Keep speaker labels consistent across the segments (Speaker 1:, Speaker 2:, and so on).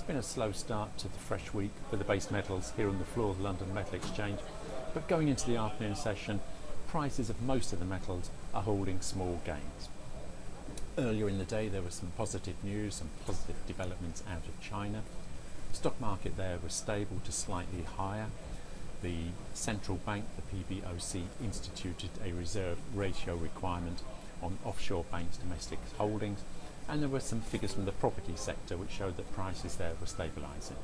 Speaker 1: been a slow start to the fresh week for the base metals here on the floor of the London Metal Exchange, but going into the afternoon session, prices of most of the metals are holding small gains. Earlier in the day there was some positive news, some positive developments out of China. The stock market there was stable to slightly higher. The central bank, the PBOC, instituted a reserve ratio requirement on offshore banks' domestic holdings, and there were some figures from the property sector which showed that prices there were stabilising.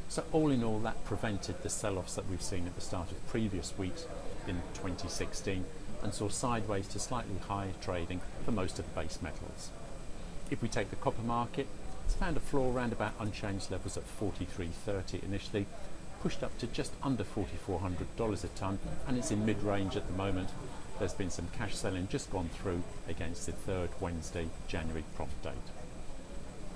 Speaker 1: So all in all, that prevented the sell-offs that we've seen at the start of previous weeks in 2016 and saw sideways to slightly higher trading for most of the base metals. If we take the copper market, it's found a floor around about unchanged levels at $43.30 initially, pushed up to just under $4,400 a tonne, and it's in mid-range at the moment. There's been some cash selling just gone through against the third Wednesday January prompt date.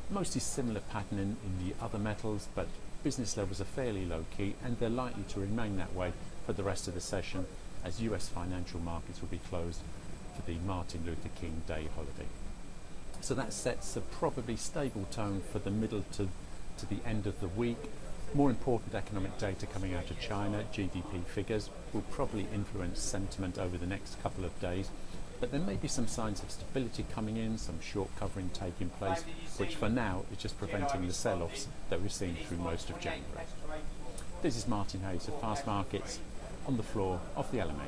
Speaker 1: Mostly similar pattern in the other metals, but business levels are fairly low key and they're likely to remain that way for the rest of the session as US financial markets will be closed for the Martin Luther King Day holiday. So that sets a probably stable tone for the middle to the end of the week. More important economic data coming out of China, GDP figures, will probably influence sentiment over the next couple of days, but there may be some signs of stability coming in, some short covering taking place, which for now is just preventing the sell-offs that we've seen through most of January. This is Martin Hayes of FastMarkets on the floor of the LME.